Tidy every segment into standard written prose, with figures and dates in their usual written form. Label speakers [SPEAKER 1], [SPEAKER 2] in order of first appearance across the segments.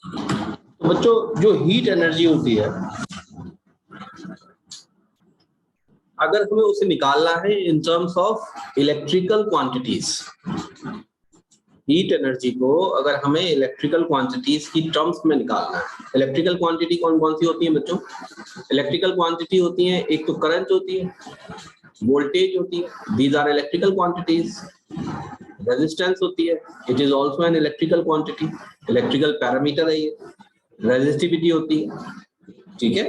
[SPEAKER 1] तो बच्चों जो हीट एनर्जी होती है, अगर हमें उसे निकालना है in terms of electrical quantities, heat energy को अगर हमें इलेक्ट्रिकल क्वांटिटीज की टर्म्स में निकालना है, इलेक्ट्रिकल क्वांटिटी कौन कौन सी होती है बच्चों? इलेक्ट्रिकल क्वांटिटी होती है, एक तो करंट होती है, वोल्टेज होती है, these are electrical quantities. Resistance होती है, it is also an electrical quantity, electrical parameter है ये। रेजिस्टिविटी होती है, ठीक है।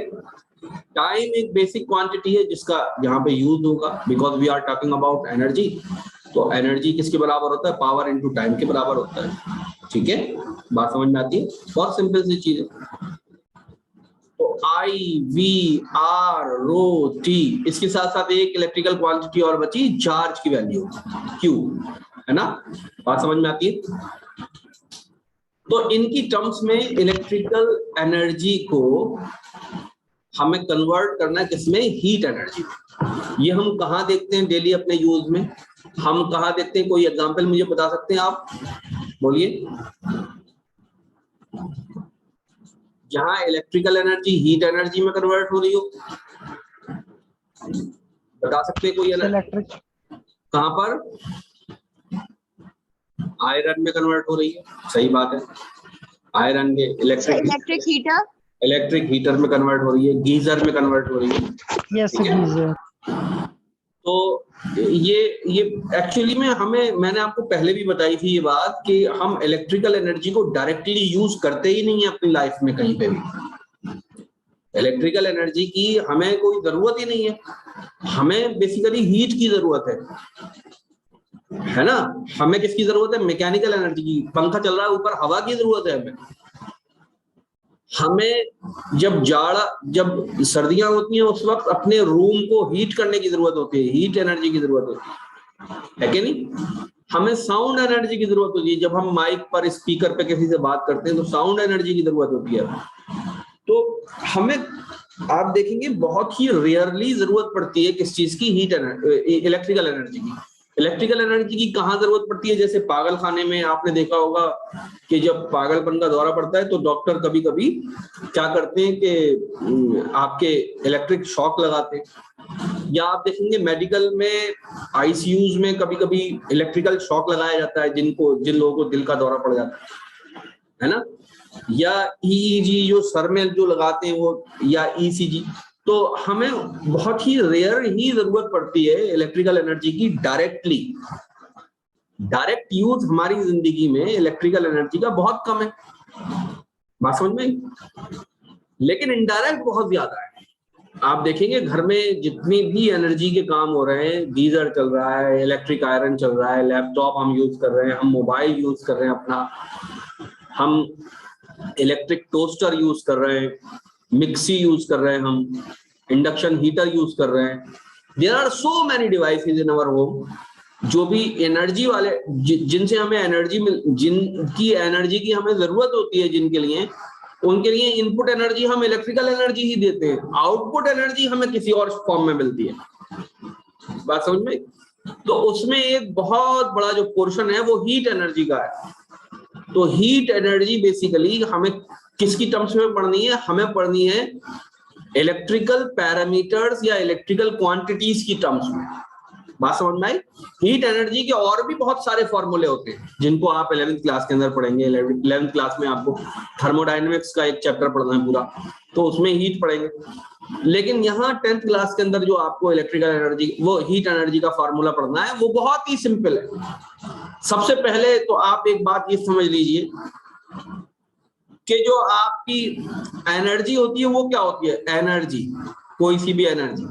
[SPEAKER 1] टाइम एक बेसिक क्वांटिटी है जिसका यहाँ पे यूज होगा, because we are talking about energy. तो एनर्जी किसके बराबर होता है? पावर इनटू टाइम के बराबर होता है, ठीक है। बात समझ में आती है? बहुत सिंपल सी चीज है। तो आई वी आर रो टी, इसके साथ साथ एक इलेक्ट्रिकल क्वांटिटी और बची, चार्ज की वैल्यू क्यू, है ना। बात समझ में आती है? तो इनकी टर्म्स में इलेक्ट्रिकल एनर्जी को हमें कन्वर्ट करना है किसमें? Heat energy. ये हम कहाँ देखते हैं डेली अपने यूज में? हम कहाँ देखते हैं? कोई एग्जांपल मुझे बता सकते हैं आप? बोलिए। जहां इलेक्ट्रिकल एनर्जी हीट एनर्जी में कन्वर्ट हो रही हो, बता सकते हैं कोई? इलेक्ट्रिक कहां पर? आयरन में कन्वर्ट हो रही है, सही बात है। आयरन के इलेक्ट्रिक हीटर, इलेक्ट्रिक हीटर में कन्वर्ट हो रही है, गीजर में कन्वर्ट हो रही है।
[SPEAKER 2] Yes geyser.
[SPEAKER 1] तो ये एक्चुअली में मैंने आपको पहले भी बताई थी ये बात कि हम इलेक्ट्रिकल एनर्जी को डायरेक्टली यूज करते ही नहीं है अपनी लाइफ में कहीं पे भी। इलेक्ट्रिकल एनर्जी की हमें कोई जरूरत ही नहीं है, हमें बेसिकली हीट की जरूरत है ना। हमें किसकी जरूरत है? मैकेनिकल एनर्जी की। पंखा चल रहा है ऊपर, हवा की जरूरत है हमें जब सर्दियां होती हैं उस वक्त अपने रूम को हीट करने की जरूरत होती है, हीट एनर्जी की जरूरत होती है कि नहीं? हमें साउंड एनर्जी की जरूरत होती है, जब हम माइक पर स्पीकर पे किसी से बात करते हैं तो साउंड एनर्जी की जरूरत होती है। तो हमें आप देखेंगे बहुत ही रेयरली जरूरत पड़ती है किस चीज की? हीट एनर्जी, इलेक्ट्रिकल एनर्जी की। इलेक्ट्रिकल एनर्जी की कहाँ जरूरत पड़ती है? जैसे पागल खाने में आपने देखा होगा कि जब पागलपन का दौरा पड़ता है तो डॉक्टर कभी कभी क्या करते हैं कि आपके इलेक्ट्रिक शॉक लगाते हैं, या आप देखेंगे मेडिकल में आईसीयूज में कभी कभी इलेक्ट्रिकल शॉक लगाया जाता है जिन लोगों को दिल का दौरा पड़ जाता है ना, या ईईजी जो सर में जो लगाते हैं वो, या ईसीजी। तो हमें बहुत ही रेयर ही जरूरत पड़ती है इलेक्ट्रिकल एनर्जी की डायरेक्टली। डायरेक्ट यूज हमारी जिंदगी में इलेक्ट्रिकल एनर्जी का बहुत कम है, बात समझ में? लेकिन इनडायरेक्ट बहुत ज्यादा है। आप देखेंगे घर में जितनी भी एनर्जी के काम हो रहे हैं, गीजर चल रहा है, इलेक्ट्रिक आयरन चल रहा है, लैपटॉप हम यूज कर रहे हैं, हम मोबाइल यूज कर रहे हैं अपना, हम इलेक्ट्रिक टोस्टर यूज कर रहे हैं, मिक्सी यूज कर रहे हैं, हम इंडक्शन हीटर यूज कर रहे हैं। There are so many devices in our home जो भी एनर्जी वाले, जिनसे हमें एनर्जी जिनकी एनर्जी की हमें जरूरत होती है, जिनके लिए, उनके लिए इनपुट एनर्जी हम इलेक्ट्रिकल एनर्जी ही देते हैं, आउटपुट एनर्जी हमें किसी और फॉर्म में मिलती है, बात समझ में? तो उसमें एक बहुत बड़ा जो पोर्शन है वो हीट एनर्जी का है। तो हीट एनर्जी बेसिकली हमें किसकी टर्म्स में पढ़नी है? हमें पढ़नी है इलेक्ट्रिकल पैरामीटर्स या इलेक्ट्रिकल क्वांटिटीज की टर्म्स में, बात समझ में आई? हीट एनर्जी के और भी बहुत सारे फॉर्मूले होते हैं जिनको आप 11th क्लास के अंदर पढ़ेंगे। 11th क्लास में आपको थर्मोडायनेमिक्स का एक चैप्टर पढ़ना है पूरा, तो उसमें हीट पढ़ेंगे। लेकिन यहाँ 10th क्लास के अंदर जो आपको इलेक्ट्रिकल एनर्जी, वो हीट एनर्जी का फॉर्मूला पढ़ना है, वो बहुत ही सिंपल है। सबसे पहले तो आप एक बात ये समझ लीजिए कि जो आपकी एनर्जी होती है वो क्या होती है? एनर्जी, कोई सी भी एनर्जी,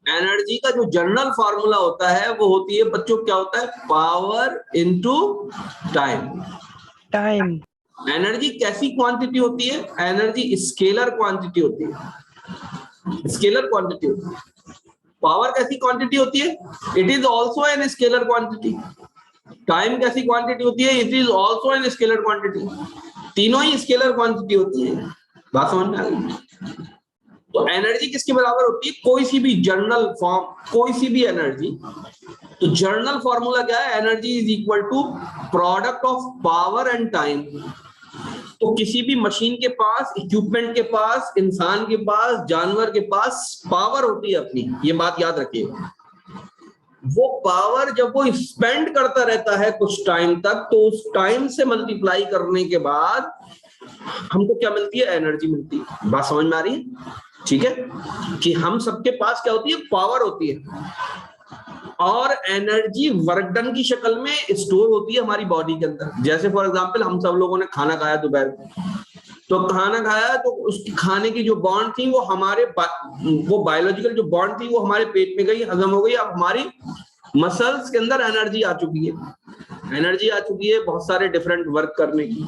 [SPEAKER 1] एनर्जी का जो जनरल फार्मूला होता है वो होती है बच्चों, क्या होता है? Power into time. एनर्जी कैसी क्वांटिटी होती है? एनर्जी स्केलर क्वांटिटी होती है, स्केलर क्वांटिटी होती है। पावर कैसी क्वांटिटी होती है? It is also N scalar quantity. Time कैसी क्वांटिटी होती है? It is also N scalar quantity. तीनों ही स्केलर क्वांटिटी होती है, बात समझ में आ गई? तो एनर्जी किसके बराबर होती है? कोई सी भी जनरल फॉर्म, कोई सी भी एनर्जी तो जर्नल फॉर्मूला क्या है, energy is equal to product of power and time. तो किसी भी मशीन के पास, इक्विपमेंट के पास, इंसान के पास, जानवर के पास पावर होती है अपनी, ये बात याद रखिए। वो पावर जब वो स्पेंड करता रहता है कुछ टाइम तक, तो उस टाइम से मल्टीप्लाई करने के बाद हमको क्या मिलती है, एनर्जी मिलती है। बात समझ में आ रही है? ठीक है, कि हम सबके पास क्या होती है, पावर होती है, और एनर्जी वर्क डन की शक्ल में स्टोर होती है हमारी बॉडी के अंदर। जैसे फॉर एग्जांपल हम सब लोगों ने खाना खाया दोपहर में, तो खाना खाया तो उसकी खाने की जो बॉन्ड थी वो हमारे वो बायोलॉजिकल जो बॉन्ड थी वो हमारे पेट में गई, हजम हो गई। अब हमारी मसल्स के अंदर एनर्जी आ चुकी है, एनर्जी आ चुकी है बहुत सारे डिफरेंट वर्क करने की,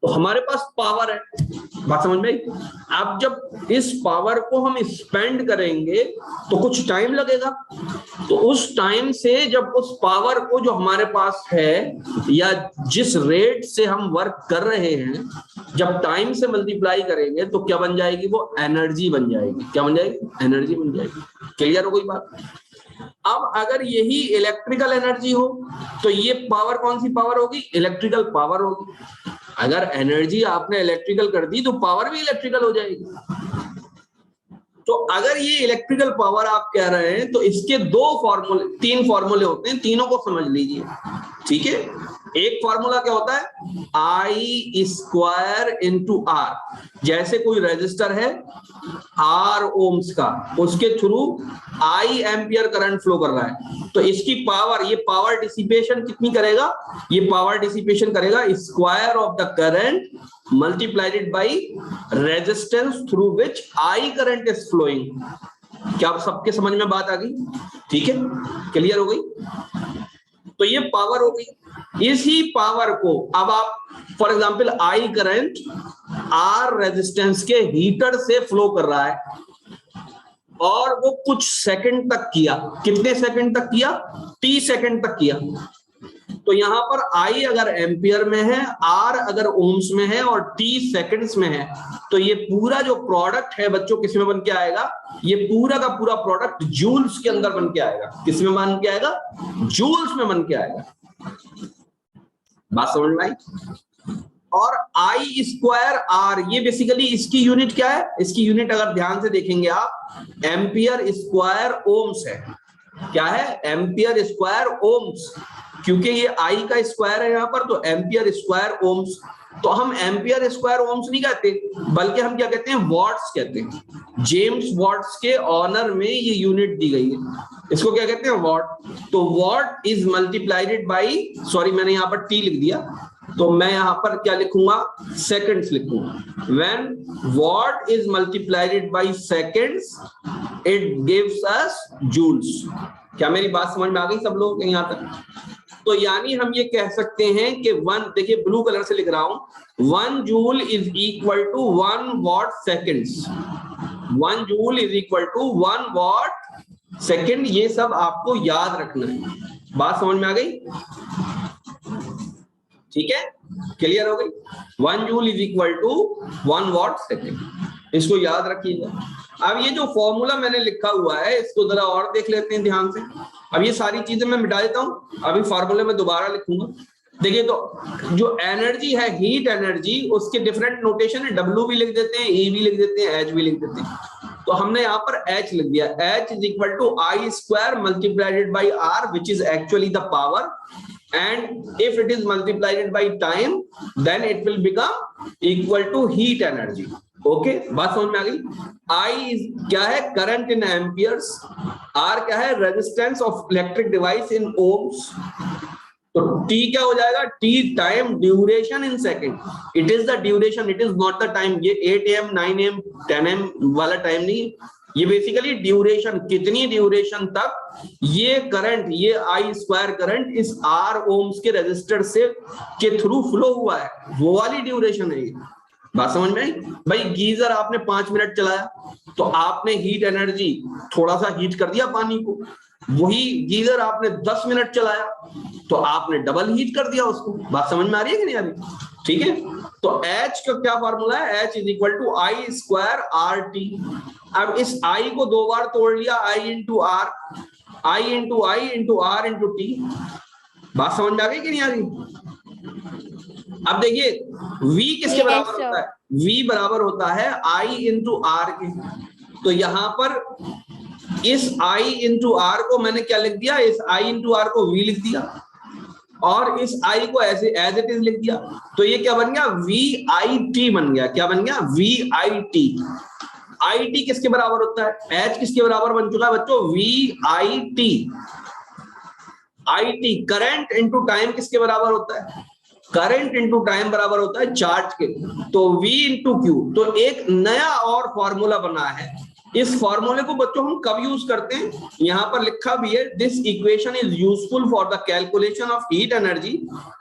[SPEAKER 1] तो हमारे पास पावर है। बात समझ में आई? अब जब इस पावर को हम स्पेंड करेंगे तो कुछ टाइम लगेगा, तो उस टाइम से जब उस पावर को जो हमारे पास है या जिस रेट से हम वर्क कर रहे हैं, जब टाइम से मल्टीप्लाई करेंगे तो क्या बन जाएगी, वो एनर्जी बन जाएगी। क्या बन जाएगी? एनर्जी बन जाएगी। क्लियर हो गई बात? अब अगर यही इलेक्ट्रिकल एनर्जी हो तो ये पावर कौन सी पावर होगी, इलेक्ट्रिकल पावर होगी। अगर एनर्जी आपने इलेक्ट्रिकल कर दी तो पावर भी इलेक्ट्रिकल हो जाएगी। तो अगर ये इलेक्ट्रिकल पावर आप कह रहे हैं तो इसके तीन फॉर्मूले होते हैं, तीनों को समझ लीजिए। ठीक है, एक फॉर्मूला क्या होता है, I स्क्वायर इंटू आर। जैसे कोई रेजिस्टर है R ओम्स का, उसके through I ampere current flow कर रहा है, तो इसकी पावर, ये पावर डिसिपेशन कितनी करेगा, ये पावर डिसिपेशन करेगा square of the current multiplied by resistance through which I current is flowing. क्या आप सबके समझ में बात आ गई? ठीक है, क्लियर हो गई? तो ये पावर हो गई। इसी पावर को अब आप for example I current R resistance के हीटर से फ्लो कर रहा है और वो कुछ सेकंड तक किया। कितने सेकंड तक किया? T सेकंड तक किया। तो यहां पर I अगर एम्पियर में है, R अगर ओम्स में है और T सेकंड्स में है, तो ये पूरा जो प्रोडक्ट है बच्चों किस में बन के आएगा, ये पूरा का पूरा प्रोडक्ट जूल्स के अंदर बन के आएगा। किस में बन के आएगा? जूल्स में बन के आएगा। बात समझ में आई? और I स्क्वायर R, ये बेसिकली इसकी यूनिट क्या है, इसकी यूनिट अगर ध्यान से देखेंगे आप, एम्पियर स्क्वायर ओम्स है। क्या है? एम्पियर स्क्वायर ओम्स, क्योंकि ये I का स्क्वायर है यहाँ पर, तो एम्पियर स्क्वायर ओम्स। तो हम एम्पियर स्क्वायर ओम्स नहीं कहते, बल्कि हम क्या कहते हैं, वॉट्स कहते हैं। जेम्स वॉट्स के ऑनर में ये यूनिट दी गई है, इसको क्या कहते हैं, वॉट। तो what is multiplied by, sorry मैंने यहाँ पर टी लिख दिया, तो मैं यहाँ पर क्या लिखूंगा, सेकंड्स लिखूंगा। When watt is multiplied by seconds it gives us joules. क्या मेरी बात समझ में आ गई सब लोग यहाँ तक? तो यानी हम ये कह सकते हैं कि वन, देखिए ब्लू कलर से लिख रहा हूं, 1 joule is equal to 1 watt seconds. 1 joule is equal to 1 watt second. ये सब आपको याद रखना है। बात समझ में आ गई? ठीक है, क्लियर हो गई? 1 joule is equal to 1 watt second, इसको याद रखिएगा। अब ये जो फॉर्मूला मैंने लिखा हुआ है इसको जरा और देख लेते हैं ध्यान से। अब ये सारी चीजें मैं मिटा देता हूं, अभी फॉर्मूले में दोबारा लिखूंगा। देखिए, तो जो एनर्जी है, हीट एनर्जी, उसके डिफरेंट नोटेशन है। W भी लिख देते हैं, E भी लिख देते हैं, H भी लिख देते हैं। तो हमने यहाँ पर H लिख दिया। H is equal to I square multiplied by R, which is actually the power, and if it is multiplied by time then it will become equal to heat energy. Okay, बात समझ में आ गई? I क्या है, current in amperes, R क्या है, resistance of electric device in ohms, तो T क्या हो जाएगा, T time duration in second. It is the duration, it is not the time. ये 8 AM 9 AM 10 AM वाला टाइम नहीं, ये बेसिकली ड्यूरेशन, कितनी ड्यूरेशन तक ये करंट, ये I स्क्वायर करंट इस R ओम्स के रेजिस्टर से के थ्रू फ्लो हुआ है, वो वाली ड्यूरेशन है ये। बात समझ में आई? भाई गीजर आपने 5 मिनट चलाया तो आपने हीट एनर्जी, थोड़ा सा हीट कर दिया पानी को। वही गीजर आपने 10 मिनट चलाया तो आपने डबल हीट कर दिया उसको। बात समझ में आ रही है कि नहीं आ रही? ठीक है, तो H का क्या फॉर्मूला है, H is equal to I square RT। अब इस I को 2 बार तोड़ लिया, I into R। I into R into T। बात समझ में आ गई कि नहीं आ रही? अब देखिए V किसके बराबर होता है? V बराबर होता है I इंटू R के। तो यहां पर इस I इंटू R को मैंने क्या लिख दिया? इस I इंटू R को V लिख दिया और इस I को ऐसे एज इट इज लिख दिया। तो ये क्या बन गया? VIT बन गया। क्या बन गया? VIT। IT किसके बराबर होता है? H किसके बराबर बन चुका है बच्चों? VIT। IT current into time किसके बराबर होता है? करंट इंटू टाइम बराबर होता है चार्ज के। तो V इंटू Q। तो एक नया और फॉर्मूला बना है। इस फॉर्मूले को बच्चों हम कब यूज करते हैं? यहां पर लिखा भी है, this equation is useful for the calculation of heat energy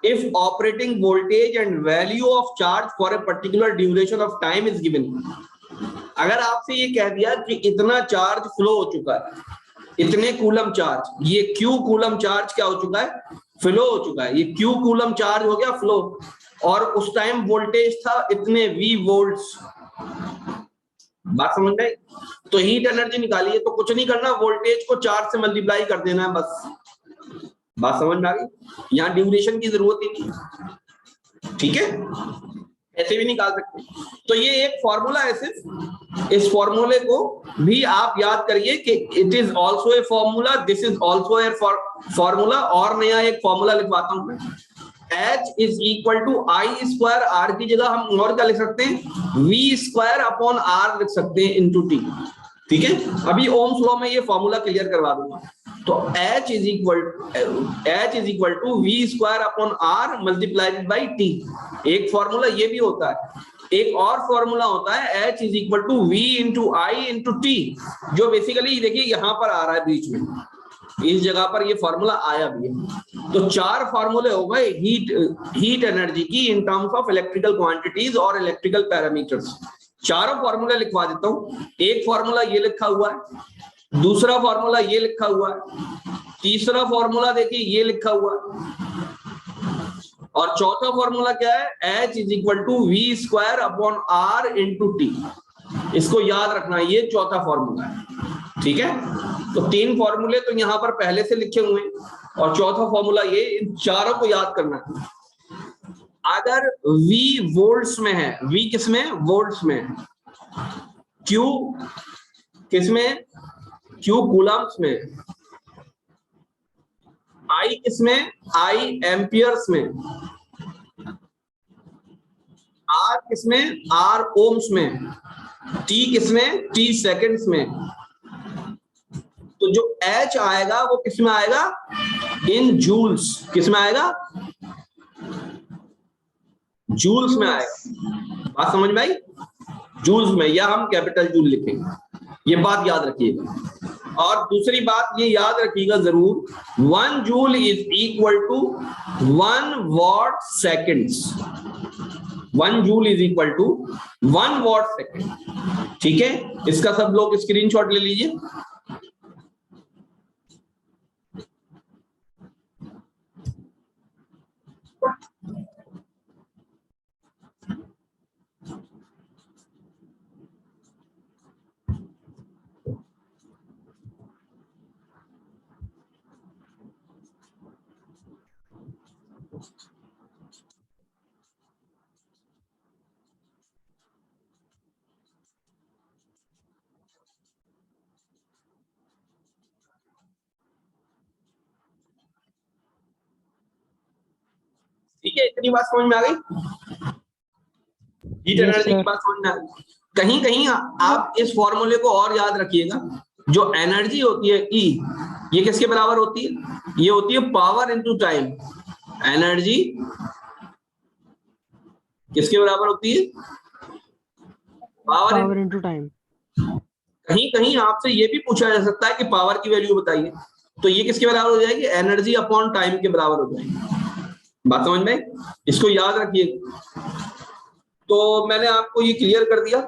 [SPEAKER 1] if operating voltage and value of charge for a particular duration of time is given. अगर आपसे ये कह दिया कि इतना चार्ज फ्लो हो चुका है, इतने कूलम चार्ज, ये Q कूलम चार्ज क्या हो चुका है? फ्लो हो चुका है। ये Q कूलम चार्ज हो गया फ्लो, और उस टाइम वोल्टेज था इतने V वोल्ट्स। बात समझ में? तो हीट एनर्जी निकालिए तो कुछ नहीं करना, वोल्टेज को चार्ज से मल्टीप्लाई कर देना है बस। बात समझ में आ गई? यहां ड्यूरेशन की जरूरत ही नहीं। ठीक है, ऐसे भी निकाल सकते। तो ये एक फॉर्मूला है सिर्फ, इस फॉर्मूले को भी आप याद करिए कि it is also a formula, this is also a formula. और नया एक फॉर्मूला लिखवाता हूं मैं, H is equal to I square, R की जगह हम और क्या लिख सकते हैं? V स्क्वायर अपॉन आर लिख सकते हैं इंटू टी। ठीक है, अभी ओम्स लॉ में ये फॉर्मूला क्लियर करवा दूंगा। तो H is equal to V square upon R multiplied by T. एक फॉर्मूला ये भी होता है। एक और फॉर्मूला होता है H is equal to V into I into T, जो बेसिकली देखिए यहां पर आ रहा है बीच में, इस जगह पर ये फॉर्मूला आया भी है। तो चार फॉर्मूले हो गए हीट एनर्जी की in terms of electrical quantities और इलेक्ट्रिकल पैरामीटर्स। चारों फॉर्मूला लिखवा देता हूं। एक फॉर्मूला ये लिखा हुआ है, दूसरा फॉर्मूला ये लिखा हुआ है, तीसरा फॉर्मूला देखिए ये लिखा हुआ है, और चौथा फॉर्मूला क्या है? H is equal to V square upon R into T. इसको याद रखना, ये चौथा फॉर्मूला है। ठीक है, तो तीन फॉर्मूले तो यहां पर पहले से लिखे हुए हैं, और चौथा फॉर्मूला ये, इन चारों को याद करना है। अगर V वोल्ट्स में है, V किसमें? वोल्ट्स में। Q किसमें? Q कूलम्स में। I किसमें? I एम्पियर्स में। R किसमें? R ओम्स में। T किसमें? T सेकंड्स में। तो जो H आएगा वो किसमें आएगा? In joules. किसमें आएगा? जूल्स में आएगा। बात समझ में आई? जूल्स में, या हम कैपिटल जूल लिखेंगे, ये बात याद रखिएगा। और दूसरी बात ये याद रखिएगा जरूर, 1 joule is equal to 1 watt seconds. 1 joule is equal to 1 watt second. ठीक है, इसका सब लोग स्क्रीनशॉट ले लीजिए। ठीक है, इतनी बात समझ में आ गई? हीट एनर्जी की बात समझ में आ गई? कहीं कहीं आप इस फॉर्मूले को और याद रखिएगा, जो एनर्जी होती है E, ये किसके बराबर होती है? ये होती है पावर इनटू टाइम। एनर्जी किसके बराबर होती है? Power into time. कहीं कहीं आपसे ये भी पूछा जा सकता है कि पावर की वैल्यू बताइए, तो ये किसके बराबर हो जाएगी? एनर्जी अपॉन टाइम के बराबर हो जाएगी। बात समझ में? इसको याद रखिए। तो मैंने आपको ये क्लियर कर दिया।